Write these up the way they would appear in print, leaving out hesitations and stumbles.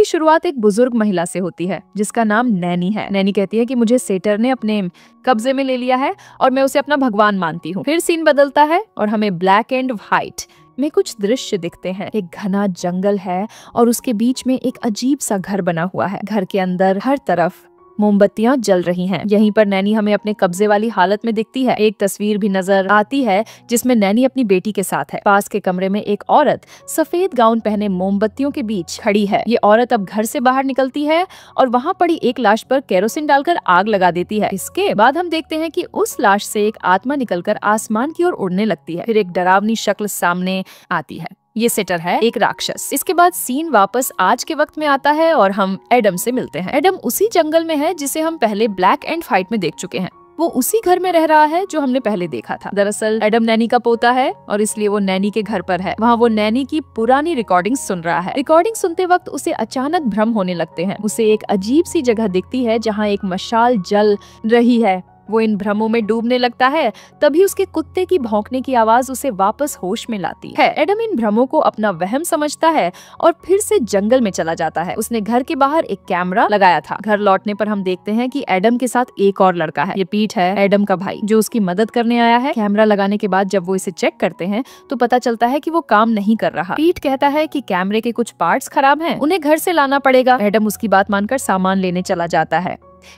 की शुरुआत एक बुजुर्ग महिला से होती है जिसका नाम नैनी है। नैनी कहती है कि मुझे सेटर ने अपने कब्जे में ले लिया है और मैं उसे अपना भगवान मानती हूँ। फिर सीन बदलता है और हमें ब्लैक एंड व्हाइट में कुछ दृश्य दिखते हैं। एक घना जंगल है और उसके बीच में एक अजीब सा घर बना हुआ है। घर के अंदर हर तरफ मोमबत्तियां जल रही हैं। यहीं पर नैनी हमें अपने कब्जे वाली हालत में दिखती है। एक तस्वीर भी नजर आती है जिसमें नैनी अपनी बेटी के साथ है। पास के कमरे में एक औरत सफेद गाउन पहने मोमबत्तियों के बीच खड़ी है। ये औरत अब घर से बाहर निकलती है और वहाँ पड़ी एक लाश पर केरोसिन डालकर आग लगा देती है। इसके बाद हम देखते हैं कि उस लाश से एक आत्मा निकलकर आसमान की ओर उड़ने लगती है। फिर एक डरावनी शक्ल सामने आती है। ये सेटर है एक राक्षस। इसके बाद सीन वापस आज के वक्त में आता है और हम एडम से मिलते हैं। एडम उसी जंगल में है जिसे हम पहले ब्लैक एंड व्हाइट में देख चुके हैं। वो उसी घर में रह रहा है जो हमने पहले देखा था। दरअसल एडम नैनी का पोता है और इसलिए वो नैनी के घर पर है। वहाँ वो नैनी की पुरानी रिकॉर्डिंग सुन रहा है। रिकॉर्डिंग सुनते वक्त उसे अचानक भ्रम होने लगते हैं। उसे एक अजीब सी जगह दिखती है जहाँ एक मशाल जल रही है। वो इन भ्रमों में डूबने लगता है। तभी उसके कुत्ते की भौंकने की आवाज उसे वापस होश में लाती है। एडम इन भ्रमों को अपना वहम समझता है और फिर से जंगल में चला जाता है। उसने घर के बाहर एक कैमरा लगाया था। घर लौटने पर हम देखते हैं कि एडम के साथ एक और लड़का है। ये पीट है, एडम का भाई, जो उसकी मदद करने आया है। कैमरा लगाने के बाद जब वो इसे चेक करते हैं तो पता चलता है कि वो काम नहीं कर रहा। पीट कहता है कि कैमरे के कुछ पार्ट्स खराब हैं, उन्हें घर से लाना पड़ेगा। एडम उसकी बात मानकर सामान लेने चला जाता है।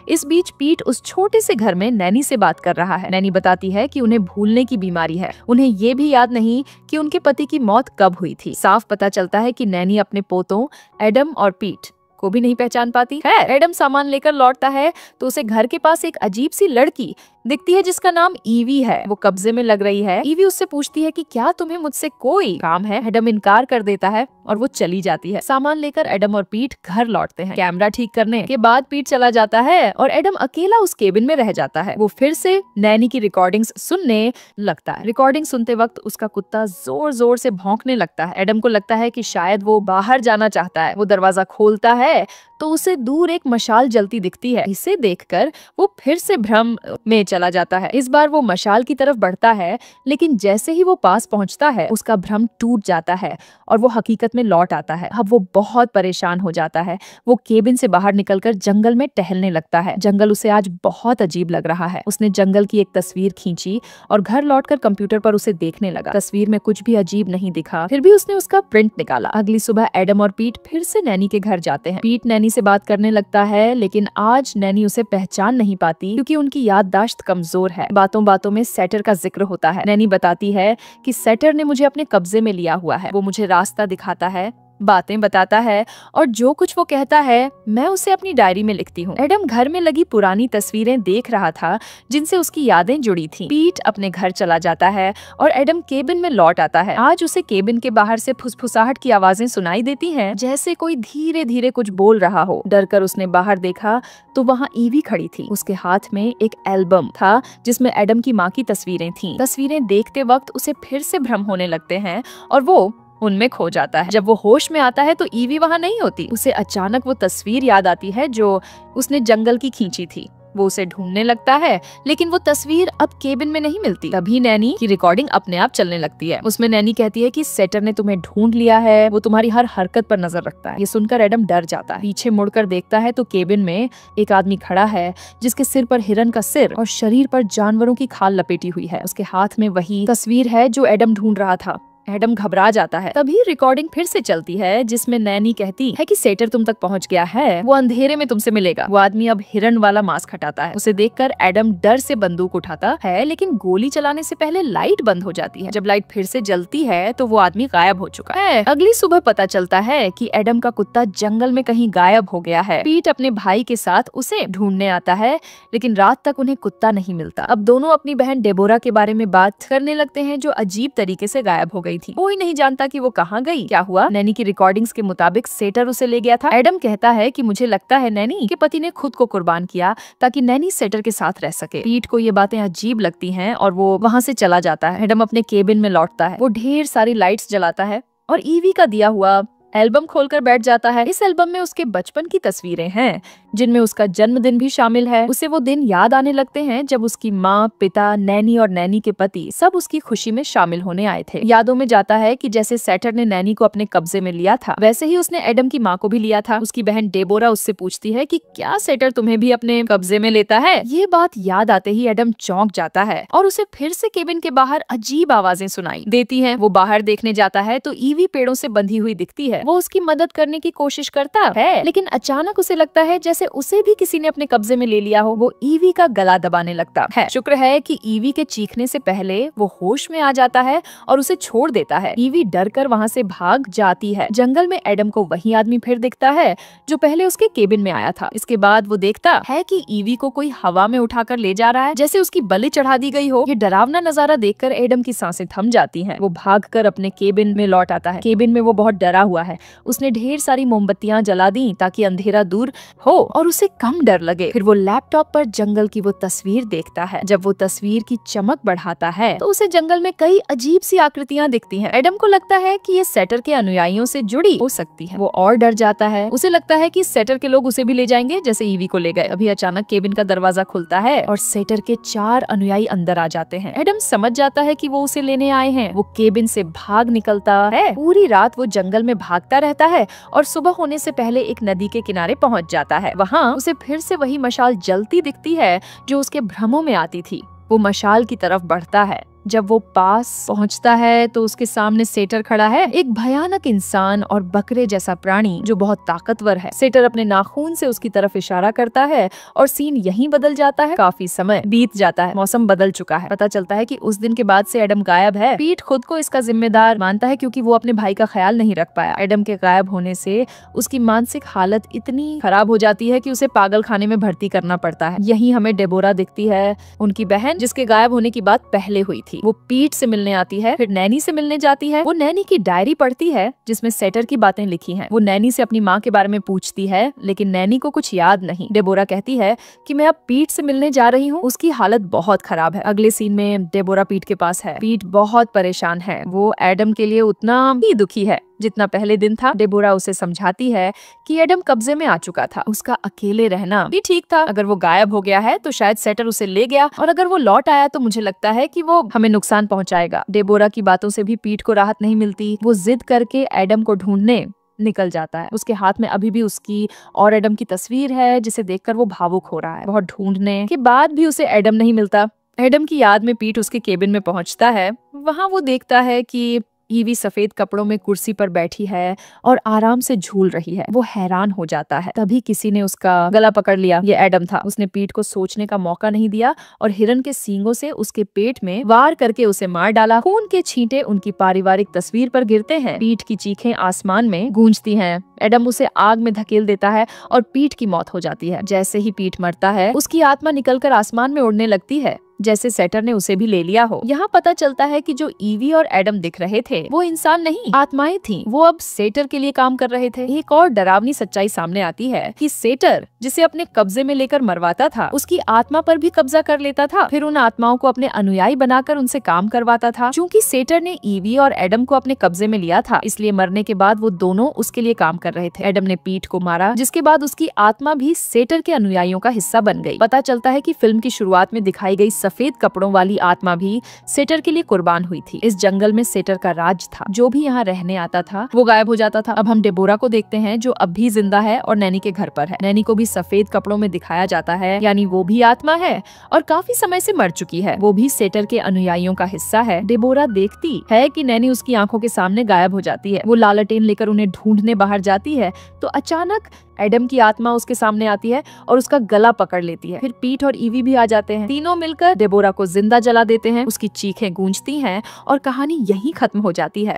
इस बीच पीट उस छोटे से घर में नैनी से बात कर रहा है। नैनी बताती है कि उन्हें भूलने की बीमारी है। उन्हें ये भी याद नहीं कि उनके पति की मौत कब हुई थी। साफ पता चलता है कि नैनी अपने पोतों एडम और पीट को भी नहीं पहचान पाती है। एडम सामान लेकर लौटता है तो उसे घर के पास एक अजीब सी लड़की दिखती है जिसका नाम ईवी है। वो कब्जे में लग रही है। ईवी उससे पूछती है कि क्या तुम्हें मुझसे कोई काम है। एडम इनकार कर देता है और वो चली जाती है। सामान लेकर एडम और पीट घर लौटते हैं। कैमरा ठीक करने के बाद पीट चला जाता है और एडम अकेला उस केबिन में रह जाता है। वो फिर से नैनी की रिकॉर्डिंग्स सुनने लगता है। रिकॉर्डिंग सुनते वक्त उसका कुत्ता जोर जोर से भौंकने लगता है। एडम को लगता है कि शायद वो बाहर जाना चाहता है। वो दरवाजा खोलता है तो उसे दूर एक मशाल जलती दिखती है। इसे देखकर वो फिर से भ्रम में चला जाता है। इस बार वो मशाल की तरफ बढ़ता है, लेकिन जैसे ही वो पास पहुंचता है उसका भ्रम टूट जाता है और वो हकीकत में लौट आता है। अब वो बहुत परेशान हो जाता है। वो केबिन से बाहर निकलकर जंगल में टहलने लगता है। जंगल उसे आज बहुत अजीब लग रहा है। उसने जंगल की एक तस्वीर खींची और घर लौटकर कंप्यूटर पर उसे देखने लगा। तस्वीर में कुछ भी अजीब नहीं दिखा। फिर भी उसने उसका प्रिंट निकाला। अगली सुबह एडम और पीट फिर से नैनी के घर जाते हैं। पीट नैनी से बात करने लगता है, लेकिन आज नैनी उसे पहचान नहीं पाती क्योंकि उनकी याददाश्त कमजोर है। बातों बातों में सेटर का जिक्र होता है। नैनी बताती है कि सेटर ने मुझे अपने कब्जे में लिया हुआ है। वो मुझे रास्ता दिखाता है, बातें बताता है और जो कुछ वो कहता है मैं उसे अपनी डायरी में लिखती हूँ। एडम घर में लगी पुरानी तस्वीरें देख रहा था जिनसे उसकी यादें जुड़ी थीं। पीट अपने घर चला जाता है और एडम केबिन में लौट आता है। आज उसे केबिन के बाहर से फुसफुसाहट की आवाजें सुनाई देती हैं, जैसे कोई धीरे धीरे कुछ बोल रहा हो। डर कर उसने बाहर देखा तो वहाँ ईवी खड़ी थी। उसके हाथ में एक एल्बम था जिसमें एडम की माँ की तस्वीरें थीं। तस्वीरें देखते वक्त उसे फिर से भ्रम होने लगते हैं और वो उनमें खो जाता है। जब वो होश में आता है तो ईवी वहाँ नहीं होती। उसे अचानक वो तस्वीर याद आती है जो उसने जंगल की खींची थी। वो उसे ढूंढने लगता है, लेकिन वो तस्वीर अब केबिन में नहीं मिलती। तभी नैनी की रिकॉर्डिंग अपने आप चलने लगती है। उसमें नैनी कहती है कि सेटर ने तुम्हें ढूंढ लिया है, वो तुम्हारी हर हरकत पर नजर रखता है। ये सुनकर एडम डर जाता है। पीछे मुड़कर देखता है तो केबिन में एक आदमी खड़ा है जिसके सिर पर हिरन का सिर और शरीर पर जानवरों की खाल लपेटी हुई है। उसके हाथ में वही तस्वीर है जो एडम ढूंढ रहा था। एडम घबरा जाता है। तभी रिकॉर्डिंग फिर से चलती है जिसमें नैनी कहती है कि सेटर तुम तक पहुंच गया है, वो अंधेरे में तुमसे मिलेगा। वो आदमी अब हिरन वाला मास्क हटाता है। उसे देखकर एडम डर से बंदूक उठाता है, लेकिन गोली चलाने से पहले लाइट बंद हो जाती है। जब लाइट फिर से जलती है तो वो आदमी गायब हो चुका है। अगली सुबह पता चलता है कि एडम का कुत्ता जंगल में कहीं गायब हो गया है। पीट अपने भाई के साथ उसे ढूंढने आता है, लेकिन रात तक उन्हें कुत्ता नहीं मिलता। अब दोनों अपनी बहन डेबोरा के बारे में बात करने लगते हैं जो अजीब तरीके से गायब हो गई थी। कोई नहीं जानता कि वो कहाँ गई, क्या हुआ। नैनी की रिकॉर्डिंग्स के मुताबिक सेटर उसे ले गया था। एडम कहता है कि मुझे लगता है नैनी के पति ने खुद को कुर्बान किया ताकि नैनी सेटर के साथ रह सके। पीट को ये बातें अजीब लगती हैं और वो वहाँ से चला जाता है। एडम अपने केबिन में लौटता है। वो ढेर सारी लाइट्स जलाता है और ईवी का दिया हुआ एल्बम खोलकर बैठ जाता है। इस एल्बम में उसके बचपन की तस्वीरें हैं, जिनमें उसका जन्मदिन भी शामिल है। उसे वो दिन याद आने लगते हैं जब उसकी माँ, पिता, नैनी और नैनी के पति सब उसकी खुशी में शामिल होने आए थे। यादों में जाता है कि जैसे सेटर ने नैनी को अपने कब्जे में लिया था, वैसे ही उसने एडम की माँ को भी लिया था। उसकी बहन डेबोरा उससे पूछती है कि क्या सेटर तुम्हें भी अपने कब्जे में लेता है। ये बात याद आते ही एडम चौंक जाता है और उसे फिर से केबिन के बाहर अजीब आवाजें सुनाई देती हैं। वो बाहर देखने जाता है तो ईवी पेड़ों से बंधी हुई दिखती है। वो उसकी मदद करने की कोशिश करता है, लेकिन अचानक उसे लगता है जैसे उसे भी किसी ने अपने कब्जे में ले लिया हो। वो ईवी का गला दबाने लगता है। शुक्र है कि ईवी के चीखने से पहले वो होश में आ जाता है और उसे छोड़ देता है। ईवी डरकर वहाँ से भाग जाती है। जंगल में एडम को वही आदमी फिर दिखता है जो पहले उसके केबिन में आया था। इसके बाद वो देखता है कि ईवी को कोई हवा में उठाकर ले जा रहा है, जैसे उसकी बलि चढ़ा दी गई हो। ये डरावना नजारा देखकर एडम की सांसें थम जाती हैं। वो भागकर अपने केबिन में लौट आता है। केबिन में वो बहुत डरा हुआ है। उसने ढेर सारी मोमबत्तियां जला दी ताकि अंधेरा दूर हो और उसे कम डर लगे। फिर वो लैपटॉप पर जंगल की वो तस्वीर देखता है। जब वो तस्वीर की चमक बढ़ाता है तो उसे जंगल में कई अजीब सी आकृतियां दिखती हैं। एडम को लगता है कि ये सेटर के अनुयायियों से जुड़ी हो सकती है। वो और डर जाता है। उसे लगता है कि सेटर के लोग उसे भी ले जाएंगे जैसे ईवी को ले गए। अभी अचानक केबिन का दरवाजा खुलता है और सेटर के 4 अनुयायी अंदर आ जाते हैं। एडम समझ जाता है कि वो उसे लेने आए हैं। वो केबिन से भाग निकलता है। पूरी रात वो जंगल में भागता रहता है और सुबह होने से पहले एक नदी के किनारे पहुंच जाता है। वहाँ उसे फिर से वही मशाल जलती दिखती है जो उसके भ्रमों में आती थी। वो मशाल की तरफ बढ़ता है। जब वो पास पहुंचता है तो उसके सामने सेटर खड़ा है, एक भयानक इंसान और बकरे जैसा प्राणी जो बहुत ताकतवर है। सेटर अपने नाखून से उसकी तरफ इशारा करता है और सीन यहीं बदल जाता है। काफी समय बीत जाता है। मौसम बदल चुका है। पता चलता है कि उस दिन के बाद से एडम गायब है। पीट खुद को इसका जिम्मेदार मानता है क्योंकि वो अपने भाई का ख्याल नहीं रख पाया। एडम के गायब होने से उसकी मानसिक हालत इतनी खराब हो जाती है कि उसे पागल खाने में भर्ती करना पड़ता है। यहीं हमें डेबोरा दिखती है, उनकी बहन, जिसके गायब होने की बात पहले हुई थी। वो पीट से मिलने आती है, फिर नैनी से मिलने जाती है। वो नैनी की डायरी पढ़ती है जिसमें सेटर की बातें लिखी हैं। वो नैनी से अपनी माँ के बारे में पूछती है, लेकिन नैनी को कुछ याद नहीं। डेबोरा कहती है कि मैं अब पीट से मिलने जा रही हूँ, उसकी हालत बहुत खराब है। अगले सीन में डेबोरा पीट के पास है। पीट बहुत परेशान है। वो एडम के लिए उतना ही दुखी है जितना पहले दिन था। डेबोरा उसे समझाती है कि एडम कब्जे में आ चुका था, उसका अकेले रहना भी ठीक था। अगर वो गायब हो गया है तो शायद सेटर उसे ले गया, और अगर वो लौट आया तो मुझे लगता है कि वो हमें नुकसान पहुंचाएगा। डेबोरा की बातों से भी पीट को राहत नहीं मिलती। वो जिद करके एडम को ढूंढने निकल जाता है। उसके हाथ में अभी भी उसकी और एडम की तस्वीर है जिसे देखकर वो भावुक हो रहा है। बहुत ढूंढने के बाद भी उसे एडम नहीं मिलता। एडम की याद में पीट उसके केबिन में पहुंचता है। वहां वो देखता है कि ईवी सफेद कपड़ों में कुर्सी पर बैठी है और आराम से झूल रही है। वो हैरान हो जाता है। तभी किसी ने उसका गला पकड़ लिया। ये एडम था। उसने पीट को सोचने का मौका नहीं दिया और हिरन के सींगों से उसके पेट में वार करके उसे मार डाला। खून के छींटे उनकी पारिवारिक तस्वीर पर गिरते हैं। पीट की चीखें आसमान में गूंजती हैं। एडम उसे आग में धकेल देता है और पीट की मौत हो जाती है। जैसे ही पीट मरता है, उसकी आत्मा निकलकर आसमान में उड़ने लगती है, जैसे सेटर ने उसे भी ले लिया हो। यहाँ पता चलता है कि जो ईवी और एडम दिख रहे थे वो इंसान नहीं, आत्माएं थीं। वो अब सेटर के लिए काम कर रहे थे। एक और डरावनी सच्चाई सामने आती है कि सेटर जिसे अपने कब्जे में लेकर मरवाता था, उसकी आत्मा पर भी कब्जा कर लेता था। फिर उन आत्माओं को अपने अनुयायी बनाकर उनसे काम करवाता था। चूंकि सेटर ने ईवी और एडम को अपने कब्जे में लिया था, इसलिए मरने के बाद वो दोनों उसके लिए काम कर रहे थे। एडम ने पीट को मारा, जिसके बाद उसकी आत्मा भी सेटर के अनुयायियों का हिस्सा बन गई। पता चलता है कि फिल्म की शुरुआत में दिखाई गई सफेद कपड़ों वाली आत्मा भी सेटर के लिए कुर्बान हुई थी। इस जंगल में सेटर का राज था। जो भी यहाँ रहने आता था वो गायब हो जाता था। अब हम डेबोरा को देखते हैं जो अब भी जिंदा है और नैनी के घर पर है। नैनी को भी सफेद कपड़ों में दिखाया जाता है, यानी वो भी आत्मा है और काफी समय से मर चुकी है। वो भी सेटर के अनुयायियों का हिस्सा है। डेबोरा देखती है कि नैनी उसकी आंखों के सामने गायब हो जाती है। वो लालटेन लेकर उन्हें ढूंढने बाहर जाती है तो अचानक एडम की आत्मा उसके सामने आती है और उसका गला पकड़ लेती है। फिर पीट और ईवी भी आ जाते हैं। तीनों मिलकर डेबोरा को जिंदा जला देते हैं। उसकी चीखें गूंजती हैं और कहानी यहीं खत्म हो जाती है।